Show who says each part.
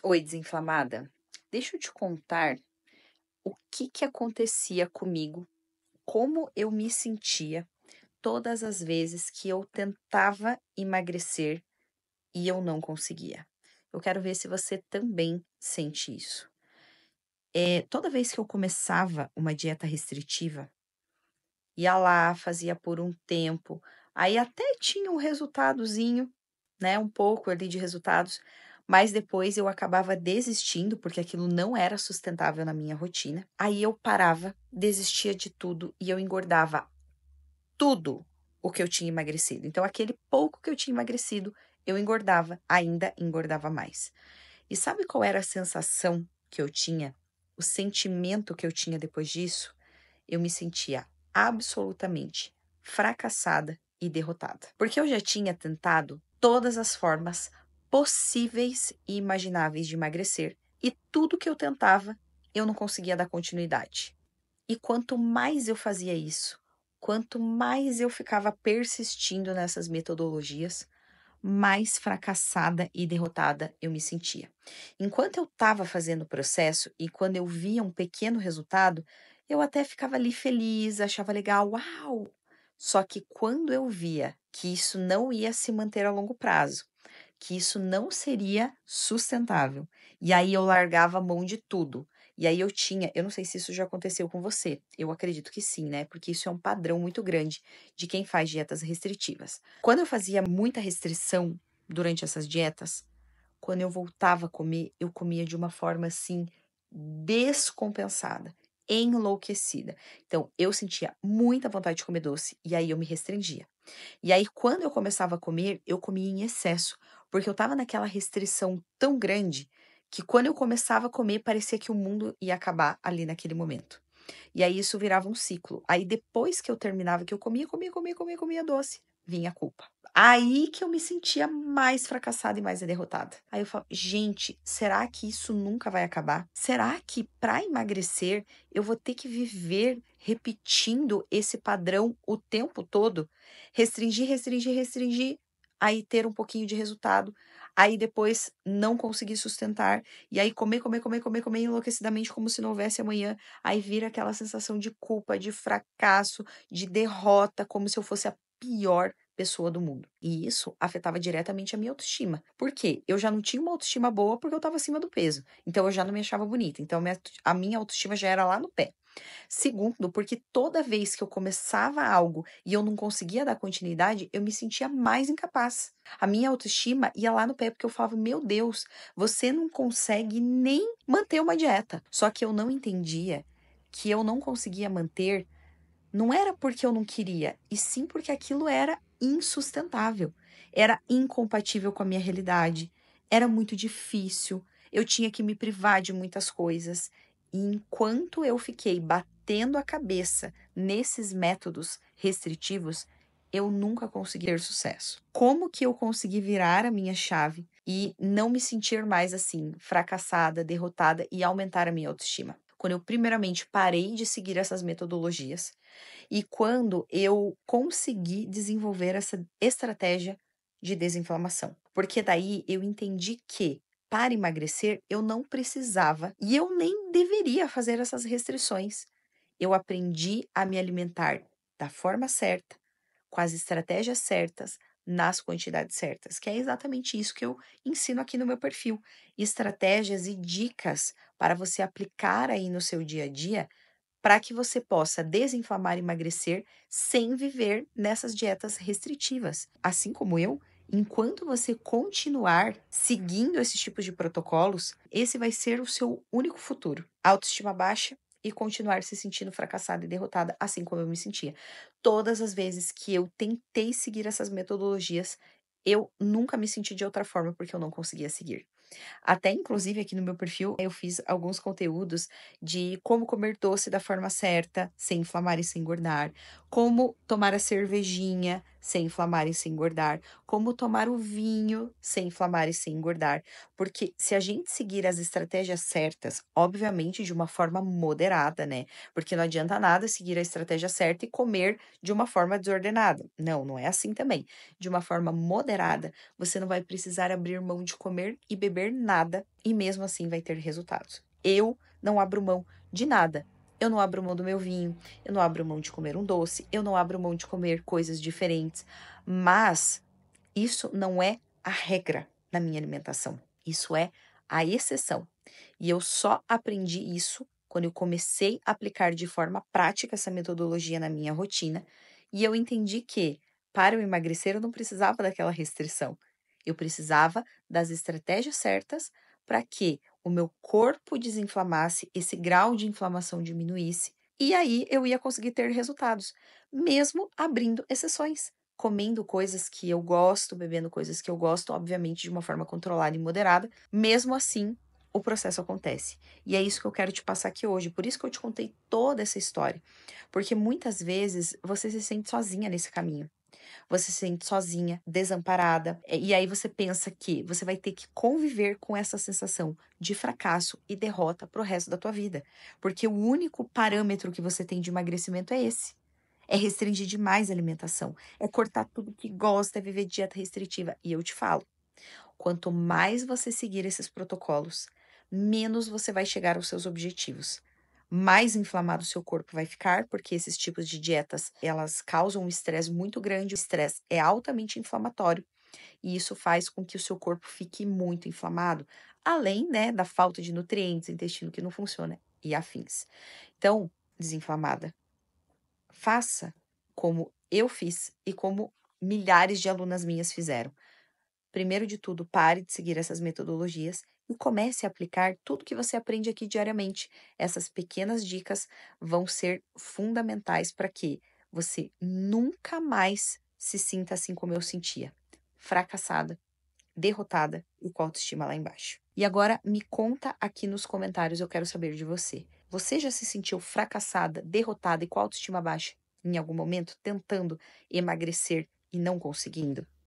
Speaker 1: Oi, desinflamada. Deixa eu te contar o que acontecia comigo, como eu me sentia todas as vezes que eu tentava emagrecer e eu não conseguia. Eu quero ver se você também sente isso. Toda vez que eu começava uma dieta restritiva, ia lá, fazia por um tempo, aí até tinha um resultadozinho, né, um pouco ali de resultados, mas depois eu acabava desistindo, porque aquilo não era sustentável na minha rotina. Aí eu parava, desistia de tudo e eu engordava tudo o que eu tinha emagrecido. Então, aquele pouco que eu tinha emagrecido, eu engordava, ainda engordava mais. E sabe qual era a sensação que eu tinha? O sentimento que eu tinha depois disso? Eu me sentia absolutamente fracassada e derrotada. Porque eu já tinha tentado todas as formas possíveis e imagináveis de emagrecer e tudo que eu tentava, eu não conseguia dar continuidade. E quanto mais eu fazia isso, quanto mais eu ficava persistindo nessas metodologias, mais fracassada e derrotada eu me sentia. Enquanto eu estava fazendo o processo e quando eu via um pequeno resultado, eu até ficava ali feliz, achava legal, uau! Só que quando eu via que isso não ia se manter a longo prazo, que isso não seria sustentável, e aí eu largava a mão de tudo. E aí eu não sei se isso já aconteceu com você, eu acredito que sim, né? Porque isso é um padrão muito grande de quem faz dietas restritivas. Quando eu fazia muita restrição durante essas dietas, quando eu voltava a comer, eu comia de uma forma assim descompensada, enlouquecida. Então, eu sentia muita vontade de comer doce e aí eu me restringia. E aí, quando eu começava a comer, eu comia em excesso, porque eu tava naquela restrição tão grande que quando eu começava a comer, parecia que o mundo ia acabar ali naquele momento. E aí isso virava um ciclo. Aí depois que eu terminava, que eu comia doce, vinha a culpa. Aí que eu me sentia mais fracassada e mais derrotada. Aí eu falo, gente, será que isso nunca vai acabar? Será que para emagrecer eu vou ter que viver repetindo esse padrão o tempo todo? Restringir, aí ter um pouquinho de resultado, aí depois não conseguir sustentar, e aí comer enlouquecidamente como se não houvesse amanhã. Aí vira aquela sensação de culpa, de fracasso, de derrota, como se eu fosse a pior pessoa do mundo. E isso afetava diretamente a minha autoestima. Por quê? Eu já não tinha uma autoestima boa porque eu estava acima do peso. Então eu já não me achava bonita. Então a minha autoestima já era lá no pé. Segundo, porque toda vez que eu começava algo e eu não conseguia dar continuidade, eu me sentia mais incapaz. A minha autoestima ia lá no pé, porque eu falava: meu Deus, você não consegue nem manter uma dieta. Só que eu não entendia que eu não conseguia manter, não era porque eu não queria, e sim porque aquilo era insustentável. Era incompatível com a minha realidade. Era muito difícil. Eu tinha que me privar de muitas coisas. E enquanto eu fiquei batendo a cabeça nesses métodos restritivos, eu nunca consegui ter sucesso. Como que eu consegui virar a minha chave e não me sentir mais assim, fracassada, derrotada e aumentar a minha autoestima? Quando eu primeiramente parei de seguir essas metodologias e quando eu consegui desenvolver essa estratégia de desinflamação. Porque daí eu entendi que para emagrecer eu não precisava e eu nem deveria fazer essas restrições. Eu aprendi a me alimentar da forma certa, com as estratégias certas, nas quantidades certas, que é exatamente isso que eu ensino aqui no meu perfil. Estratégias e dicas para você aplicar aí no seu dia a dia para que você possa desinflamar e emagrecer sem viver nessas dietas restritivas. Assim como eu, enquanto você continuar seguindo esses tipos de protocolos, esse vai ser o seu único futuro. Autoestima baixa e continuar se sentindo fracassada e derrotada, assim como eu me sentia. Todas as vezes que eu tentei seguir essas metodologias, eu nunca me senti de outra forma porque eu não conseguia seguir. Até inclusive aqui no meu perfil eu fiz alguns conteúdos de como comer doce da forma certa, sem inflamar e sem engordar, como tomar a cervejinha sem inflamar e sem engordar, como tomar o vinho sem inflamar e sem engordar. Porque se a gente seguir as estratégias certas, obviamente de uma forma moderada, né? Porque não adianta nada seguir a estratégia certa e comer de uma forma desordenada. Não, não é assim também. De uma forma moderada, você não vai precisar abrir mão de comer e beber nada e mesmo assim vai ter resultados. Eu não abro mão de nada. Eu não abro mão do meu vinho, eu não abro mão de comer um doce, eu não abro mão de comer coisas diferentes, mas isso não é a regra na minha alimentação. Isso é a exceção. E eu só aprendi isso quando eu comecei a aplicar de forma prática essa metodologia na minha rotina. E eu entendi que, para eu emagrecer, eu não precisava daquela restrição. Eu precisava das estratégias certas para que o meu corpo desinflamasse, esse grau de inflamação diminuísse, e aí eu ia conseguir ter resultados, mesmo abrindo exceções comendo coisas que eu gosto, bebendo coisas que eu gosto, obviamente de uma forma controlada e moderada, mesmo assim o processo acontece. E é isso que eu quero te passar aqui hoje, por isso que eu te contei toda essa história. Porque muitas vezes você se sente sozinha nesse caminho. Você se sente sozinha, desamparada, e aí você pensa que você vai ter que conviver com essa sensação de fracasso e derrota pro resto da tua vida. Porque o único parâmetro que você tem de emagrecimento é esse. É restringir demais a alimentação, é cortar tudo que gosta, é viver dieta restritiva. E eu te falo, quanto mais você seguir esses protocolos, menos você vai chegar aos seus objetivos. Mais inflamado o seu corpo vai ficar, porque esses tipos de dietas, elas causam um estresse muito grande. O estresse é altamente inflamatório e isso faz com que o seu corpo fique muito inflamado, além, né, da falta de nutrientes, intestino que não funciona e afins. Então, desinflamada, faça como eu fiz e como milhares de alunas minhas fizeram. Primeiro de tudo, pare de seguir essas metodologias e comece a aplicar tudo que você aprende aqui diariamente. Essas pequenas dicas vão ser fundamentais para que você nunca mais se sinta assim como eu sentia, fracassada, derrotada e com a autoestima lá embaixo. E agora me conta aqui nos comentários, eu quero saber de você. Você já se sentiu fracassada, derrotada e com a autoestima baixa em algum momento, tentando emagrecer e não conseguindo?